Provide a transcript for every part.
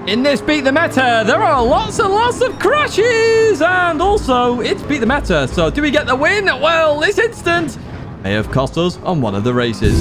In this Beat the Meta, there are lots and lots of crashes, and also it's Beat the Meta, so do we get the win? Well, this instant may have cost us on one of the races.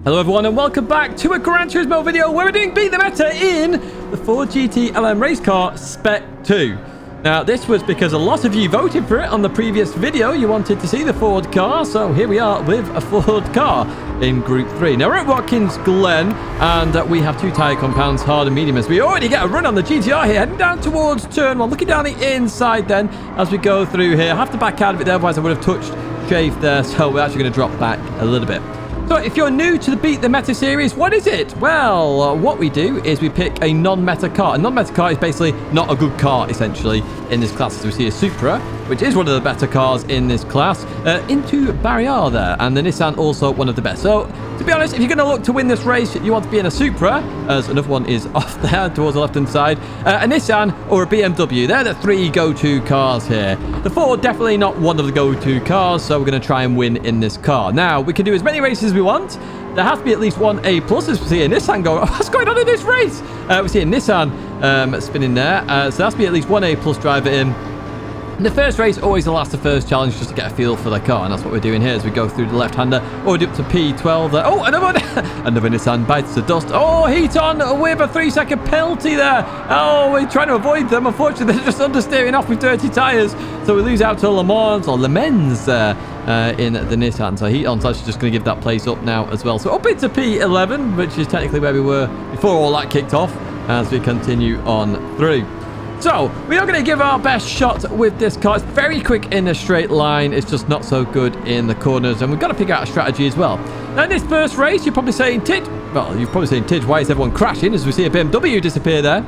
Hello everyone and welcome back to a Gran Turismo video where we're doing Beat the Meta in the Ford GT LM race car Spec II. Now, this was because a lot of you voted for it on the previous video. You wanted to see the Ford car, so here we are with a Ford car in Group 3. Now, we're at Watkins Glen, and we have two tyre compounds, hard and medium, as we already get a run on the GTR here, heading down towards turn 1, looking down the inside then as we go through here. I have to back out of it there, otherwise I would have touched chafe there, so we're actually going to drop back a little bit. So if you're new to the Beat the Meta series, what is it? Well, what we do is we pick a non-meta car. A non-meta car is basically not a good car, essentially, in this class. As we see a Supra, which is one of the better cars in this class, into Barrier there. And the Nissan also one of the best. So, to be honest, if you're going to look to win this race, you want to be in a Supra, as another one is off there towards the left-hand side, a Nissan or a BMW. They're the three go-to cars here. The Ford, definitely not one of the go-to cars, so we're going to try and win in this car. Now, we can do as many races as we want. There has to be at least one A+, as we see a Nissan go. What's going on in this race? We see a Nissan spinning there, so there has to be at least one A+ driver in. The first race, always the last, the first challenge, just to get a feel for the car, and that's what we're doing here as we go through the left-hander, already up to P12 there. Oh, another Nissan bites the dust. Oh, heat on with a 3-second penalty there. Oh, we're trying to avoid them. Unfortunately, they're just understeering off with dirty tyres, so we lose out to Le Mans there in the Nissan. So heat on, so just going to give that place up now as well. So up into P11, which is technically where we were before all that kicked off, as we continue on through. So, we are going to give our best shot with this car. It's very quick in a straight line. It's just not so good in the corners. And we've got to figure out a strategy as well. Now, in this first race, you're probably saying, Tidge, why is everyone crashing? As we see a BMW disappear there.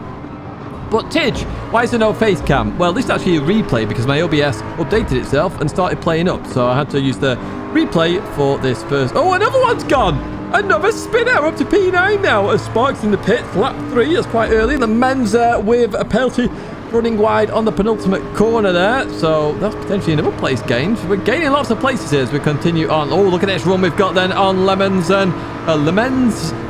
But Tidge, why is there no face cam? Well, this is actually a replay because my OBS updated itself and started playing up. So, I had to use the replay for this first. Oh, another one's gone! Another spinner up to P9 now as Sparks in the pit. Lap 3, that's quite early. The men's with a penalty running wide on the penultimate corner there. So that's potentially another place gained. We're gaining lots of places here as we continue on. Oh, look at this run we've got then on Le Mans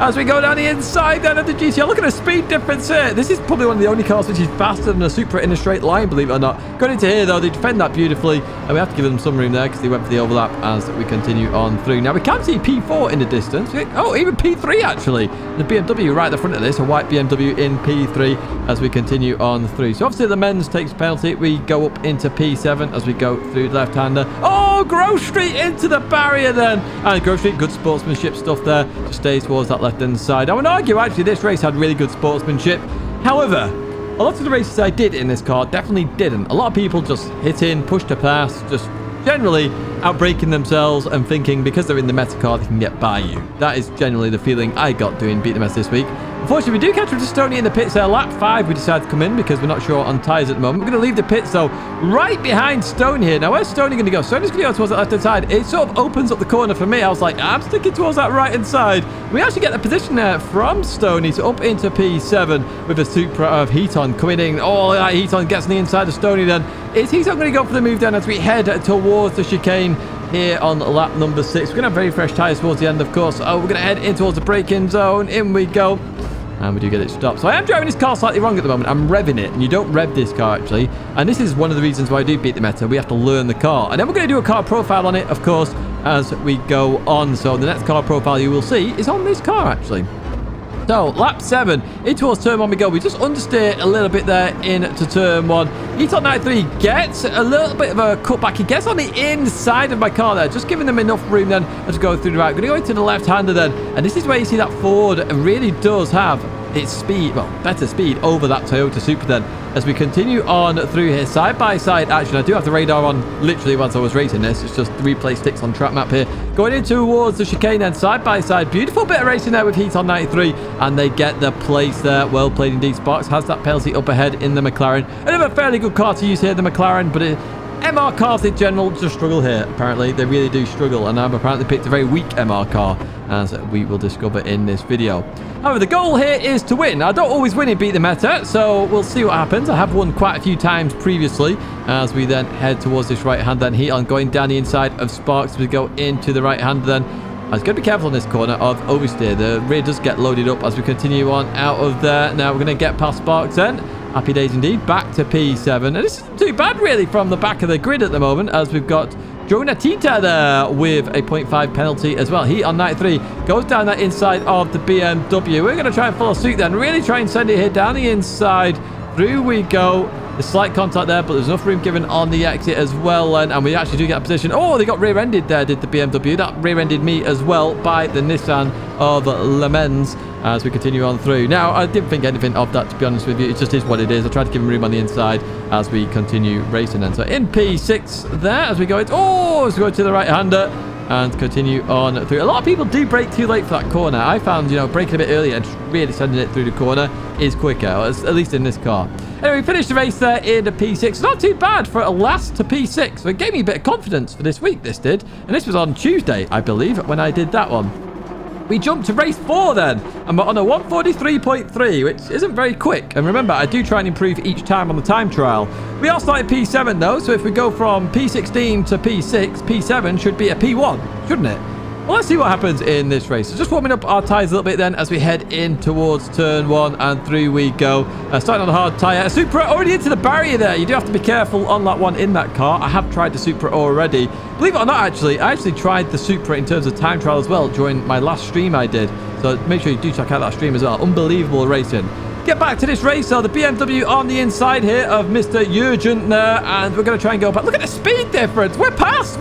as we go down the inside then of the GTR. Look at the speed difference here. This is probably one of the only cars which is faster than a Supra in a straight line, believe it or not. Going into here though, they defend that beautifully, and we have to give them some room there because they went for the overlap as we continue on through. Now we can see P4 in the distance. Oh, even P3 actually. The BMW right at the front of this, a white BMW in P3 as we continue on through. So obviously the men's takes penalty. We go up into P7 as we go through the left-hander. Oh, Grove Street into the barrier then. And Grove Street, good sportsmanship stuff there. Just stays towards that left-hand side. I would argue actually this race had really good sportsmanship. However, a lot of the races I did in this car definitely didn't. A lot of people just hit in, pushed to pass, just generally outbraking themselves and thinking because they're in the meta car they can get by you. That is generally the feeling I got doing Beat the Meta this week. Unfortunately, we do catch up to Stoney in the pits there. Lap 5, we decided to come in because we're not sure on tyres at the moment. We're going to leave the pits, though, right behind Stoney here. Now, where's Stoney going to go? Stoney's going to go towards that left-hand side. It sort of opens up the corner for me. I was like, I'm sticking towards that right-hand side. We actually get the position there from Stoney to up into P7 with a Supra of Heaton coming in. Oh, that Heaton gets on the inside of Stoney then. Is Heaton going to go for the move down as we head towards the chicane here on lap number 6? We're going to have very fresh tyres towards the end, of course. Oh, we're going to head in towards the braking zone. In we go. And we do get it stopped. So I am driving this car slightly wrong at the moment. I'm revving it, and you don't rev this car, actually. And this is one of the reasons why I do Beat the Meta. We have to learn the car. And then we're going to do a car profile on it, of course, as we go on. So the next car profile you will see is on this car, actually. So, lap 7, in towards turn 1 we go. We just understeer a little bit there into turn 1. Eton 93 gets a little bit of a cutback. He gets on the inside of my car there, just giving them enough room then to go through the right. We're going to go into the left-hander then. And this is where you see that Ford really does have its speed, well, better speed over that Toyota Supra then. As we continue on through here, side-by-side action. I do have the radar on literally once I was racing this. It's just the replay sticks on track map here. Going in towards the chicane then, side-by-side. Beautiful bit of racing there with Heat on 93. And they get the place there. Well played indeed. Sparks has that penalty up ahead in the McLaren. Another fairly good car to use here, the McLaren, but MR cars in general just struggle here, apparently. They really do struggle, and I've apparently picked a very weak MR car, as we will discover in this video. However, the goal here is to win. I don't always win in Beat the Meta, so we'll see what happens. I have won quite a few times previously, as we then head towards this right hand then. Heat on going down the inside of Sparks. We go into the right hand then. I was going to be careful on this corner of oversteer. The rear does get loaded up as we continue on out of there. Now we're going to get past Sparks then. Happy days indeed. Back to P7. And this isn't too bad really from the back of the grid at the moment, as we've got Jonatita there with a 0.5 penalty as well. He on 93 goes down that inside of the BMW. We're going to try and follow suit then. Really try and send it here down the inside. Through we go. The slight contact there, but there's enough room given on the exit as well. And we actually do get a position. Oh, they got rear-ended there, did the BMW. That rear-ended me as well by the Nissan of Le Mans as we continue on through. Now, I didn't think anything of that, to be honest with you. It just is what it is. I tried to give him room on the inside as we continue racing then. So in P6 there as we go. As we go to the right-hander and continue on through. A lot of people do brake too late for that corner. I found, braking a bit earlier and just really sending it through the corner is quicker, at least in this car. Anyway, we finished the race there in the P6. Not too bad for a last to P6. So it gave me a bit of confidence for this week, this did. And this was on Tuesday, I believe, when I did that one. We jumped to race 4 then, and we're on a 143.3, which isn't very quick. And remember, I do try and improve each time on the time trial. We are starting P7 though, so if we go from P16 to P6, P7 should be a P1, shouldn't it? Well, let's see what happens in this race. So just warming up our tyres a little bit then as we head in towards turn 1 and through we go. Starting on a hard tyre. A Supra already into the barrier there. You do have to be careful on that one in that car. I have tried the Supra already. Believe it or not, actually, I actually tried the Supra in terms of time trial as well during my last stream I did. So make sure you do check out that stream as well. Unbelievable racing. Get back to this race. So the BMW on the inside here of Mr. Jurgen there, and we're going to try and go back. Look at the speed difference. We're past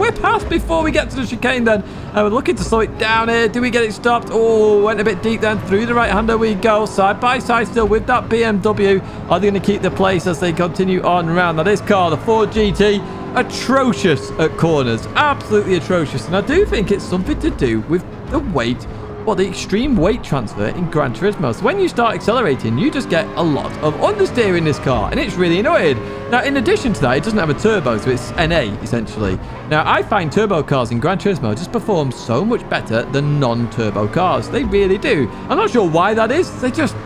before we get to the chicane then. And we're looking to slow it down here. Do we get it stopped? Oh, went a bit deep then. Through the right-hander we go. Side by side still with that BMW. Are they going to keep the place as they continue on around? Now this car, the Ford GT, atrocious at corners. Absolutely atrocious. And I do think it's something to do with the weight. Well, the extreme weight transfer in Gran Turismo. So when you start accelerating, you just get a lot of understeer in this car, and it's really annoying. Now, in addition to that, it doesn't have a turbo, so it's NA, essentially. Now, I find turbo cars in Gran Turismo just perform so much better than non-turbo cars. They really do. I'm not sure why that is. They just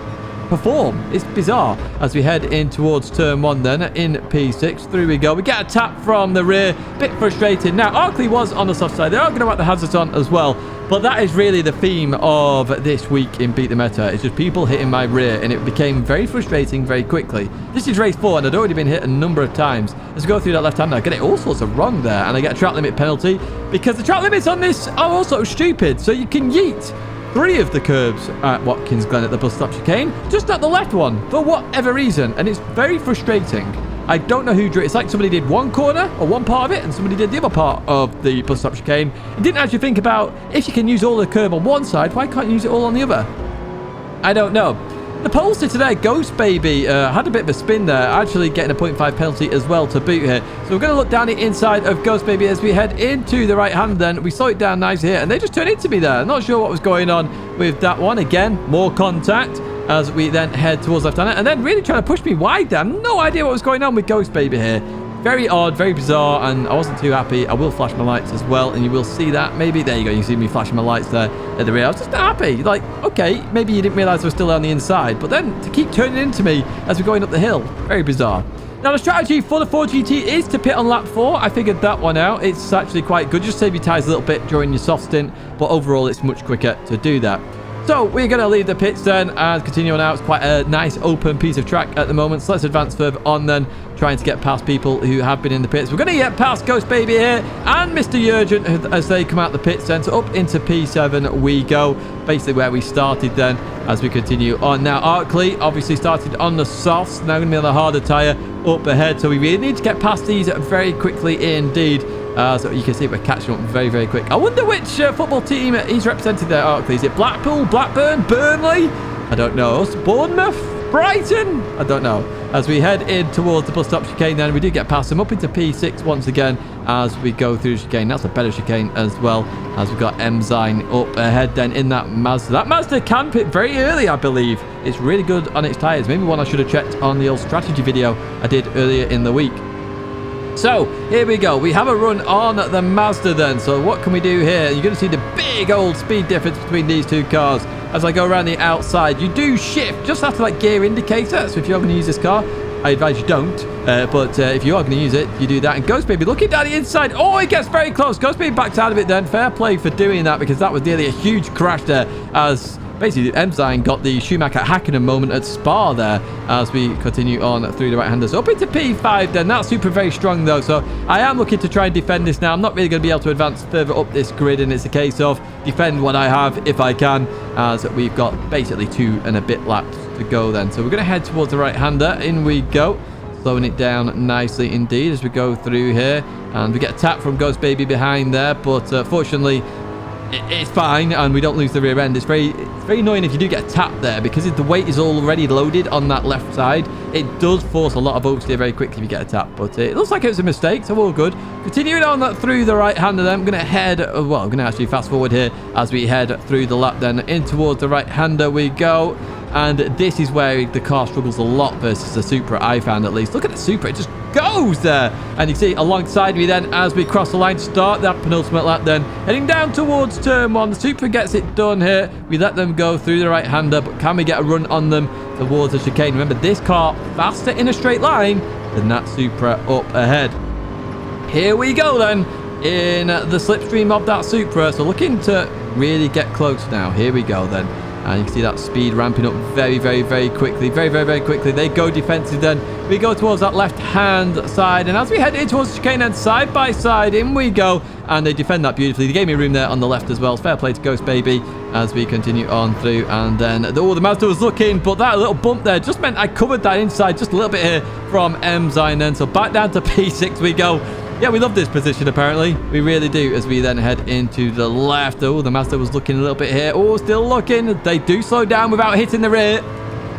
perform. It's bizarre. As we head in towards turn 1 then in P6. Through we go. We get a tap from the rear. Bit frustrated. Now, Arkley was on the soft side. They are going to have the hazards on as well. But that is really the theme of this week in Beat the Meta. It's just people hitting my rear, and it became very frustrating very quickly. This is race 4, and I'd already been hit a number of times. As we go through that left-hander, I get it all sorts of wrong there, and I get a track limit penalty because the track limits on this are also stupid. So you can yeet 3 of the curbs at Watkins Glen at the bus stop chicane, just not the left one, for whatever reason, and it's very frustrating. I don't know who drew it. It's like somebody did one corner or one part of it and somebody did the other part of the bus stop chicane and didn't actually think about, if you can use all the curb on one side, why can't you use it all on the other? I don't know. The pollster today, Ghost Baby, had a bit of a spin there, actually getting a 0.5 penalty as well to boot here. So we're going to look down the inside of Ghost Baby as we head into the right hand then. We saw it down nice here, and they just turned into me there. Not sure what was going on with that one. Again, more contact as we then head towards left-hander, and then really trying to push me wide there. No idea what was going on with Ghost Baby here. Very odd, very bizarre, and I wasn't too happy. I will flash my lights as well, and you will see that. Maybe, there you go, you can see me flashing my lights there at the rear. I was just not happy. Like, okay, maybe you didn't realize I was still on the inside, but then to keep turning into me as we're going up the hill, very bizarre. Now, the strategy for the Ford GT is to pit on lap 4. I figured that one out. It's actually quite good. Just save your tyres a little bit during your soft stint, but overall, it's much quicker to do that. So we're going to leave the pits then and continue on out. It's quite a nice open piece of track at the moment. So let's advance further on then, trying to get past people who have been in the pits. We're going to get past Ghost Baby here and Mr. Jurgen as they come out the pits then. So up into P7 we go, basically where we started then as we continue on. Now Arkley obviously started on the softs, now going to be on the harder tyre up ahead. So we really need to get past these very quickly indeed. So you can see we're catching up very, very quick. I wonder which football team he's represented there, Arkley. Is it Blackpool, Blackburn, Burnley? I don't know. Bournemouth? Brighton? I don't know. As we head in towards the bus stop chicane then, we do get past him up into P6 once again as we go through the chicane. That's a better chicane as well, as we've got Enzyme up ahead then in that Mazda. That Mazda can pit very early, I believe. It's really good on its tyres. Maybe one I should have checked on the old strategy video I did earlier in the week. So, here we go. We have a run on the Mazda then. So, what can we do here? You're going to see the big old speed difference between these two cars. As I go around the outside, you do shift just after that gear indicator. So, if you're going to use this car, I advise you don't. But if you are going to use it, you do that. And Ghost Baby looking down the inside. Oh, it gets very close. Ghost Baby backs out of it then. Fair play for doing that, because that was nearly a huge crash there, as basically NISSANE got the Schumacher-Hakkinen moment at Spa there, as we continue on through the right-handers. Up into P5 then. That's Supra very strong though, so I am looking to try and defend this now. I'm not really going to be able to advance further up this grid, and it's a case of defend what I have if I can, as we've got basically 2 and a bit laps to go then. So we're going to head towards the right-hander. In we go. Slowing it down nicely indeed as we go through here. And we get a tap from Ghost Baby behind there, but fortunately it's fine, and we don't lose the rear end. It's very annoying if you do get a tap there, because if the weight is already loaded on that left side, it does force a lot of oversteer very quickly if you get a tap. But it looks like it was a mistake, so all good. Continuing on that through the right-hander then, I'm going to head, well, I'm going to actually fast forward here as we head through the lap then. In towards the right-hander we go. And this is where the car struggles a lot versus the Supra, I found at least. Look at the Supra, it just goes there. And you see alongside me then, as we cross the line to start that penultimate lap then, heading down towards turn 1. The Supra gets it done here. We let them go through the right-hander, but can we get a run on them towards the chicane? Remember, this car faster in a straight line than that Supra up ahead. Here we go then, in the slipstream of that Supra. So looking to really get close now. Here we go then. And you can see that speed ramping up very quickly. Very quickly. They go defensive then. We go towards that left-hand side. And as we head in towards the chicane and side by side, in we go. And they defend that beautifully. They gave me room there on the left as well. Fair play to Ghost Baby as we continue on through. And then, oh, the Mazda was looking. But that little bump there just meant I covered that inside just a little bit here from NISSANE then. So back down to P6 we go. Yeah, we love this position, apparently. We really do, as we then head into the left. Oh, the Mazda was looking a little bit here. Oh, still looking. They do slow down without hitting the rear.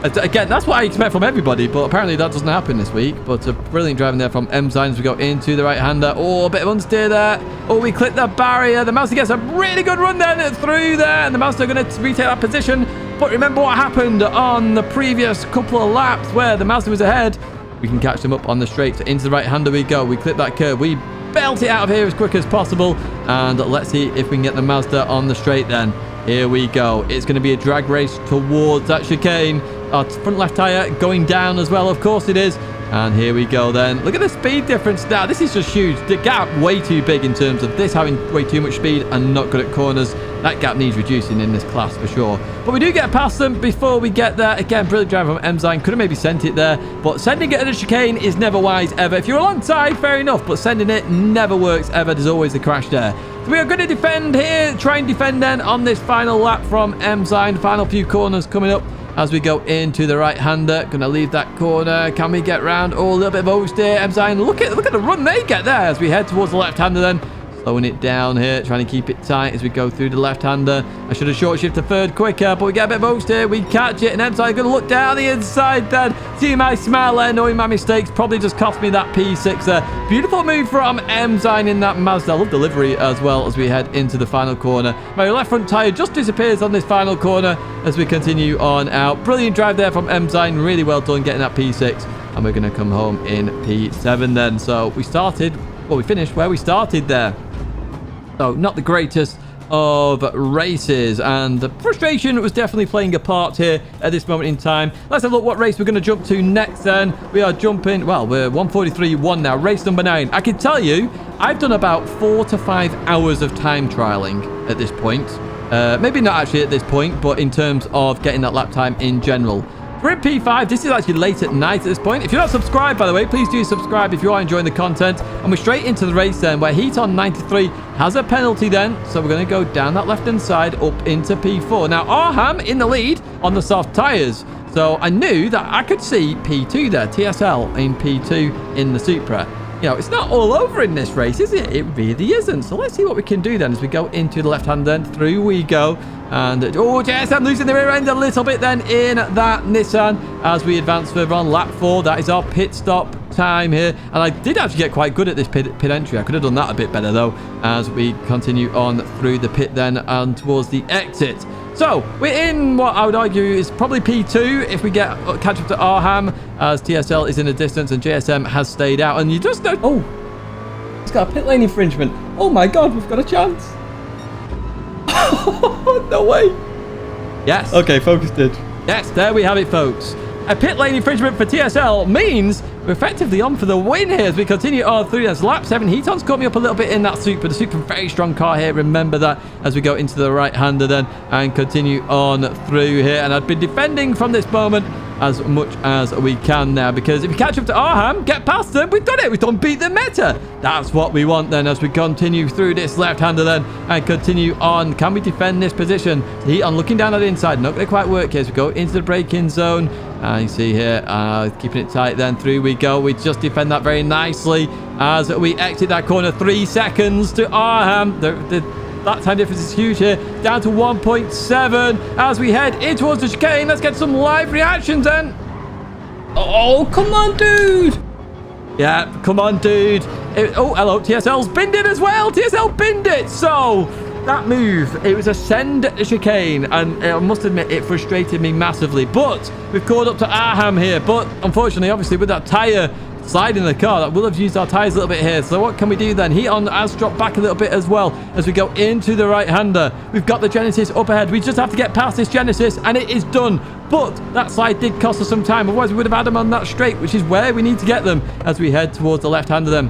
Again, that's what I expect from everybody, but apparently that doesn't happen this week. But a brilliant driving there from NISSANE as we go into the right-hander. Oh, a bit of understeer there. Oh, we clip the barrier. The Mazda gets a really good run then through there, and the Mazda are going to retake that position. But remember what happened on the previous couple of laps where the Mazda was ahead. We can catch them up on the straight. So into the right-hander we go. We clip that curve. We belt it out of here as quick as possible. And let's see if we can get the Mazda on the straight then. Here we go. It's going to be a drag race towards that chicane. Our front left tyre going down as well. Of course it is. And here we go then. Look at the speed difference now. This is just huge. The gap way too big in terms of this having way too much speed and not good at corners. That gap needs reducing in this class for sure. But we do get past them before we get there. Again, brilliant drive from NISSANE. Could have maybe sent it there. But sending it at a chicane is never wise ever. If you're alongside, fair enough. But sending it never works ever. There's always a crash there. So we are going to defend here. Try and defend then on this final lap from NISSANE. Final few corners coming up. As we go into the right-hander, going to leave that corner. Can we get round? Oh, a little bit of oversteer. NISSANE, look at the run they get there as we head towards the left-hander then. Slowing it down here, trying to keep it tight as we go through the left-hander. I should have short shift to third quicker, but we get a bit of oversteer. We catch it, and NISSANE going to look down the inside then. See my smile there, knowing my mistakes. Probably just cost me that P6 there. Beautiful move from NISSANE in that Mazda. I love delivery as well as we head into the final corner. My left front tyre just disappears on this final corner as we continue on out. Brilliant drive there from NISSANE. Really well done getting that P6. And we're going to come home in P7 then. So we finished where we started there. So not the greatest of races, and the frustration was definitely playing a part here at this moment in time. Let's have a look what race we're going to jump to next then. We are jumping, well, we're 143.1 now, race number 9. I can tell you, I've done about 4 to 5 hours of time trialing at this point. Maybe not actually at this point, but in terms of getting that lap time in general. We're in P5. This is actually late at night at this point. If you're not subscribed, by the way, please do subscribe if you are enjoying the content. And we're straight into the race then, where Heat on 93 has a penalty then. So we're going to go down that left-hand side up into P4. Now, Arham in the lead on the soft tyres. So I knew that I could see P2 there, TSL in P2 in the Supra. You know, it's not all over in this race, is it? It really isn't. So let's see what we can do then as we go into the left-hand then. Through we go. And, oh, yes, I'm losing the rear end a little bit then in that Nissan as we advance further on. Lap 4, that is our pit stop time here. And I did actually get quite good at this pit entry. I could have done that a bit better, though, as we continue on through the pit then and towards the exit. So, we're in what I would argue is probably P2 if we catch up to Arham, as TSL is in the distance and JSM has stayed out. And you just know... Oh, it's got a pit lane infringement. Oh, my God, we've got a chance. No way. Yes. Okay, focus did. Yes, there we have it, folks. a pit lane infringement for TSL means we're effectively on for the win here as we continue on through this lap 7. Heaton's caught me up a little bit in that Supra. The Supra, very strong car here. Remember that as we go into the right-hander then and continue on through here. And I've been defending from this moment as much as we can now, because if you catch up to Arham, get past them, we've done it. We've done beat the meta. That's what we want then as we continue through this left-hander then and continue on. Can we defend this position? Heaton looking down at the inside. Not going to quite work here as we go into the braking zone. You see here, keeping it tight then. Through we go. We just defend that very nicely as we exit that corner. 3 seconds to Arham. That time difference is huge here. Down to 1.7 as we head in towards the chicane. Let's get some live reactions then. Oh, come on, dude. Yeah, come on, dude. Oh, hello. TSL's binned it as well. TSL binned it. So that move, it was a send chicane, and I must admit it frustrated me massively. But we've caught up to Arham here. But unfortunately, obviously, with that tyre sliding the car, that will have used our tyres a little bit here. So what can we do then? Heaton has dropped back a little bit as well as we go into the right-hander. We've got the Genesis up ahead. We just have to get past this Genesis, and it is done. But that slide did cost us some time. Otherwise, we would have had them on that straight, which is where we need to get them as we head towards the left-hander then.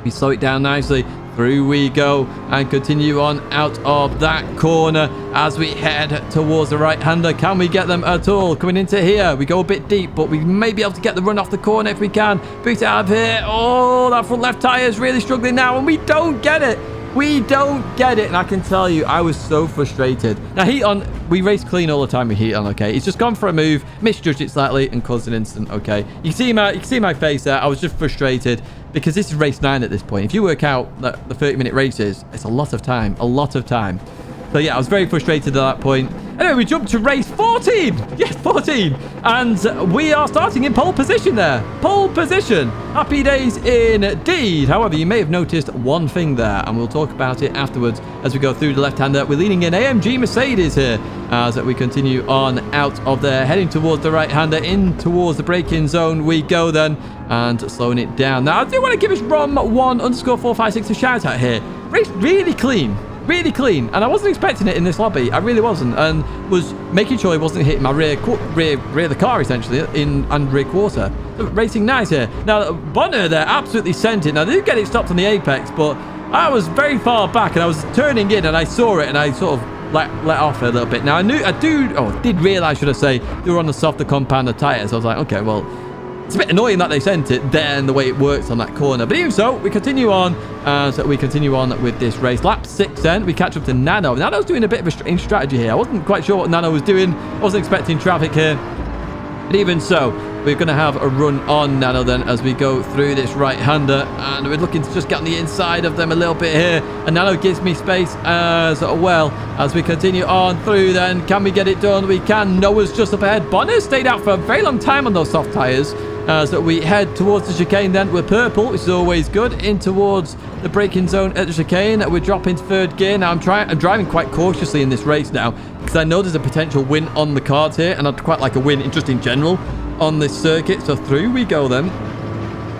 We slow it down nicely. Through we go and continue on out of that corner as we head towards the right-hander. Can we get them at all? Coming into here, we go a bit deep, but we may be able to get the run off the corner if we can. Boot it out of here. Oh, that front left tyre is really struggling now, and we don't get it. We don't get it, and I can tell you, I was so frustrated. Now, Heaton, we race clean all the time with Heaton, okay? He's just gone for a move, misjudged it slightly, and caused an incident, okay? You can see my face there. I was just frustrated because this is race 9 at this point. If you work out the 30-minute races, it's a lot of time, So, yeah, I was very frustrated at that point. Anyway, we jumped to race 14. Yes, 14. And we are starting in pole position there. Pole position. Happy days indeed. However, you may have noticed one thing there, and we'll talk about it afterwards as we go through the left-hander. We're leading in AMG Mercedes here as we continue on out of there, heading towards the right-hander, in towards the braking zone we go then, and slowing it down. Now, I do want to give us Rom1_456 a shout out here. Race really clean. Really clean, and I wasn't expecting it in this lobby. I really wasn't, and was making sure it wasn't hitting my rear of the car essentially and rear quarter. Racing nice here. Now Bonner there absolutely sent it. Now they did get it stopped on the apex, but I was very far back and I was turning in and I saw it and I sort of let off a little bit. Now I did realize, should I say, they were on the softer compounder tires. I was like, okay, well, it's a bit annoying that they sent it there and the way it works on that corner. But even so, we continue on. So we continue on with this race. Lap 6 then, we catch up to Nano. Nano's doing a bit of a strange strategy here. I wasn't quite sure what Nano was doing. I wasn't expecting traffic here. But even so, we're going to have a run on Nano then as we go through this right-hander. And we're looking to just get on the inside of them a little bit here. And Nano gives me space as well as we continue on through then. Can we get it done? We can. Noah's just up ahead. Bonner stayed out for a very long time on those soft tyres. So we head towards the chicane then. We're purple, which is always good. In towards the braking zone at the chicane. We're dropping to 3rd gear. Now I'm driving quite cautiously in this race now because I know there's a potential win on the cards here, and I'd quite like a win just in general on this circuit. So through we go then.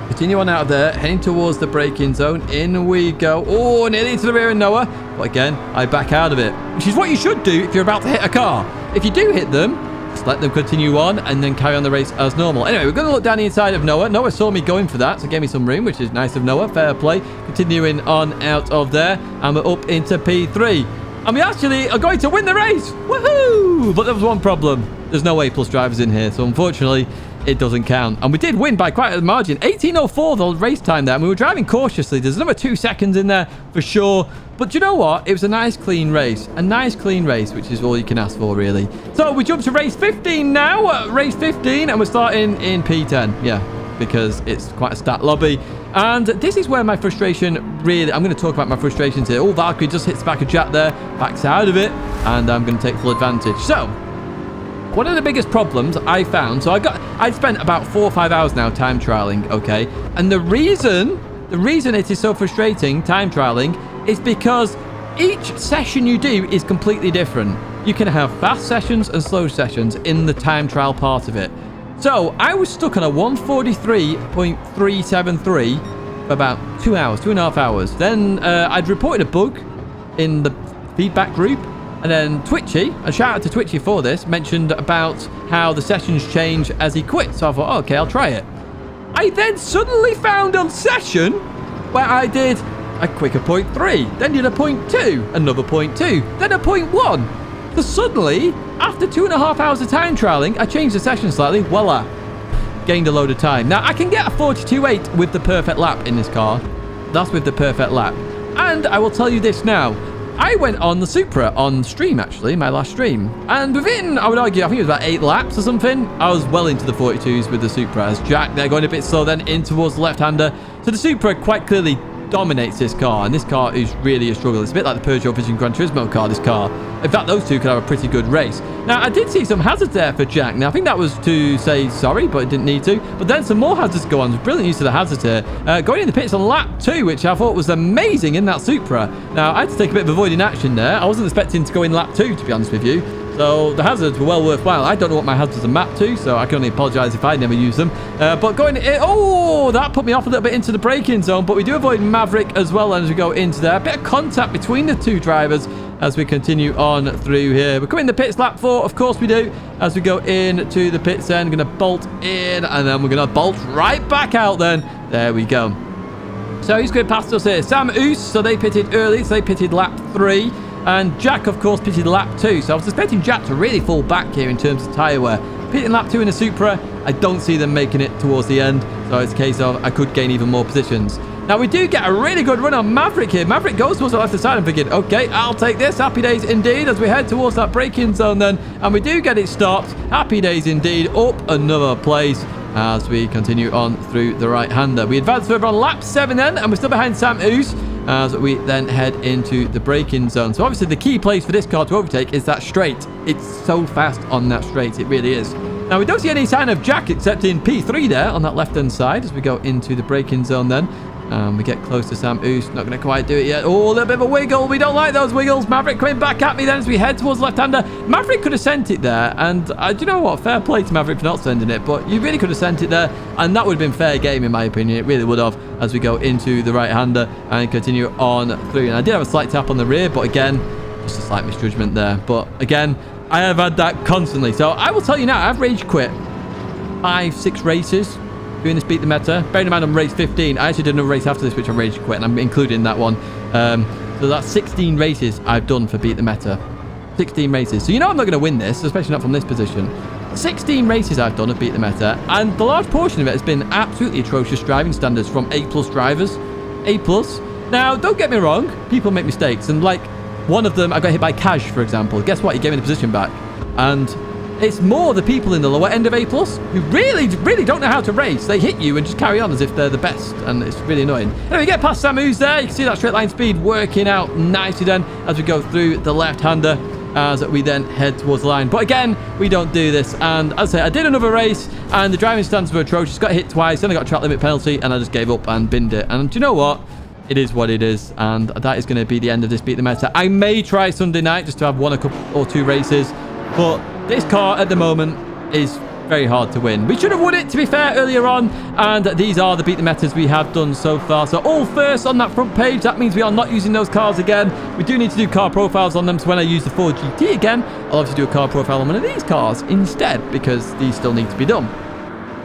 Continue on out of there, heading towards the braking zone. In we go. Oh, nearly into the rear of Noah. But again, I back out of it, which is what you should do if you're about to hit a car. If you do hit them, just let them continue on and then carry on the race as normal. Anyway, we're going to look down the inside of Noah. Noah saw me going for that, so gave me some room, which is nice of Noah. Fair play. Continuing on out of there, and we're up into P3. And we actually are going to win the race. Woohoo! But there was one problem. There's no A+ drivers in here, so unfortunately, it doesn't count. And we did win by quite a margin. 18:04 the race time there, and we were driving cautiously. There's another 2 seconds in there for sure. But you know what? It was a nice, clean race. A nice, clean race, which is all you can ask for, really. So we jump to race 15 now. Race 15, and we're starting in P10. Yeah, because it's quite a stat lobby. And this is where my frustration really... I'm going to talk about my frustrations here. Oh, Valkyrie just hits the back of Jack there. Backs out of it. And I'm going to take full advantage. So, one of the biggest problems I found... So I'd spent about 4 or 5 hours now time trialing, okay? And the reason it is so frustrating, time trialing, is because each session you do is completely different. You can have fast sessions and slow sessions in the time trial part of it. So I was stuck on a 143.373 for about 2.5 hours. Then I'd reported a bug in the feedback group, and And then Twitchy, a shout out to Twitchy for this, mentioned about how the sessions change as he quits. So I thought, oh, okay, I'll try it. I then suddenly found a session where I did a quicker 0.3, then did a 0.2, another 0.2, then a 0.1. So suddenly, after 2.5 hours of time trialing, I changed the session slightly. Voila. Gained a load of time. Now, I can get a 42.8 with the perfect lap in this car. That's with the perfect lap. And I will tell you this now. I went on the Supra on stream, actually, my last stream. And within, I would argue, I think it was about 8 laps or something, I was well into the 42s with the Supra. As Jack, they're going a bit slow then in towards the left-hander. So the Supra quite clearly dominates this car, and this car is really a struggle. It's a bit like the Peugeot Vision Gran Turismo car, this car. In fact, those two could have a pretty good race. Now, I did see some hazards there for Jack. Now, I think that was to say sorry, but it didn't need to. But then some more hazards go on. Brilliant use of the hazard here. Going in the pits on lap 2, which I thought was amazing in that Supra. Now, I had to take a bit of avoiding action there. I wasn't expecting to go in lap 2, to be honest with you. So the hazards were well worthwhile. I don't know what my hazards are mapped to, so I can only apologise if I never use them. But going in, oh, that put me off a little bit into the braking zone. But we do avoid Maverick as well as we go into there. A bit of contact between the two drivers as we continue on through here. We're coming in the pits lap 4, of course we do. As we go into the pits then, going to bolt in, and then we're going to bolt right back out then. There we go. So who's going past us here? Sam Oos, so they pitted early, so they pitted lap 3. And Jack, of course, pitted lap 2. So I was expecting Jack to really fall back here in terms of tyre wear. Pitting lap 2 in a Supra, I don't see them making it towards the end. So it's a case of I could gain even more positions. Now, we do get a really good run on Maverick here. Maverick goes towards the left side. I'm thinking, okay, I'll take this. Happy days indeed as we head towards that braking zone then. And we do get it stopped. Happy days indeed. Up another place as we continue on through the right-hander. We advance further on lap 7 then, and we're still behind Sam Oos as we then head into the braking zone. So obviously the key place for this car to overtake is that straight. It's so fast on that straight. It really is. Now, we don't see any sign of Jack except in P3 there on that left-hand side as we go into the braking zone then. We get close to Sam Oos. Not going to quite do it yet. Oh, a little bit of a wiggle. We don't like those wiggles. Maverick coming back at me then as we head towards left-hander. Maverick could have sent it there. And do you know what? Fair play to Maverick for not sending it. But you really could have sent it there. And that would have been fair game in my opinion. It really would have as we go into the right-hander and continue on through. And I did have a slight tap on the rear. But again, just a slight misjudgment there. But again, I have had that constantly. So I will tell you now, I've rage quit 5-6 races doing this Beat the Meta. Bearing in mind I'm race 15. I actually did another race after this which I rage quit, and I'm including that one. So that's 16 races I've done for Beat the Meta. 16 races. So you know I'm not going to win this, especially not from this position. 16 races I've done of Beat the Meta, and the large portion of it has been absolutely atrocious driving standards from A+ drivers. A+. Now, don't get me wrong, people make mistakes, and like one of them, I got hit by Cash, for example. Guess what? He gave me the position back. And it's more the people in the lower end of A+ who really don't know how to race. They hit you and just carry on as if they're the best, and it's really annoying. Anyway, we get past Sam Oos there. You can see that straight line speed working out nicely then as we go through the left-hander as we then head towards the line. But again, we don't do this. And as I say, I did another race, and the driving standards were atrocious. Got hit twice, then I got a track limit penalty, and I just gave up and binned it. And do you know what? It is what it is, and that is going to be the end of this Beat the Meta. I may try Sunday night just to have one or two races, but this car at the moment is very hard to win. We should have won it, to be fair, earlier on, and these are the Beat the Metas we have done so far. So all first on that front page. That means we are not using those cars again. We do need to do car profiles on them, so when I use the Ford GT again, I'll obviously do a car profile on one of these cars instead, because these still need to be done.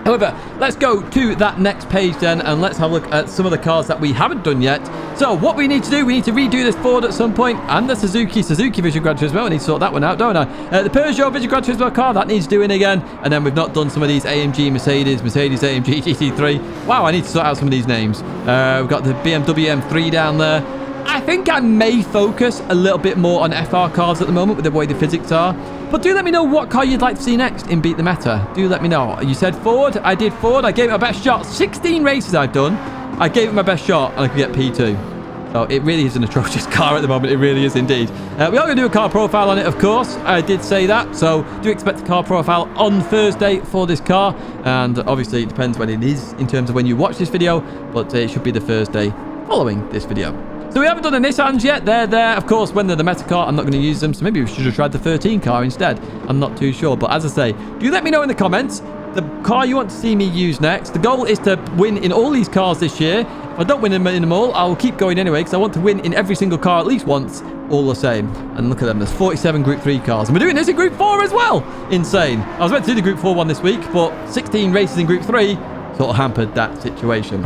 However, let's go to that next page then, and let's have a look at some of the cars that we haven't done yet. So what we need to do, we need to redo this Ford at some point, and the Suzuki Vision Gran Turismo. I need to sort that one out, don't I? The Peugeot Vision Gran Turismo car, that needs doing again. And then we've not done some of these AMG, Mercedes AMG GT3. Wow, I need to sort out some of these names. We've got the BMW M3 down there. I think I may focus a little bit more on FR cars at the moment with the way the physics are. But do let me know what car you'd like to see next in Beat the Meta. Do let me know. You said Ford. I did Ford. I gave it my best shot. 16 races I've done. I gave it my best shot, and I could get P2. So it really is an atrocious car at the moment. It really is indeed. We are going to do a car profile on it, of course. I did say that. So do expect a car profile on Thursday for this car. And obviously it depends when it is in terms of when you watch this video. But it should be the Thursday following this video. So we haven't done the Nissans yet. They're there. Of course, when they're the Meta car, I'm not going to use them. So maybe we should have tried the 13 car instead. I'm not too sure. But as I say, do let me know in the comments the car you want to see me use next. The goal is to win in all these cars this year. If I don't win in them all, I'll keep going anyway, because I want to win in every single car at least once all the same. And look at them, there's 47 Group 3 cars. And we're doing this in Group 4 as well. Insane. I was meant to do the Group 4 one this week, but 16 races in Group 3 sort of hampered that situation.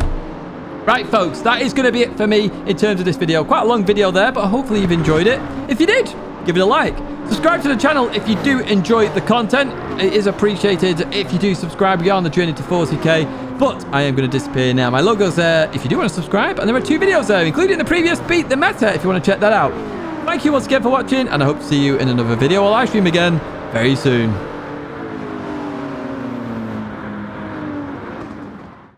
Right, folks, that is going to be it for me in terms of this video. Quite a long video there, but hopefully you've enjoyed it. If you did, give it a like. Subscribe to the channel if you do enjoy the content. It is appreciated if you do subscribe. We are on the journey to 40k, but I am going to disappear now. My logo's there if you do want to subscribe, and there are 2 videos there, including the previous Beat the Meta if you want to check that out. Thank you once again for watching, and I hope to see you in another video or live stream again very soon.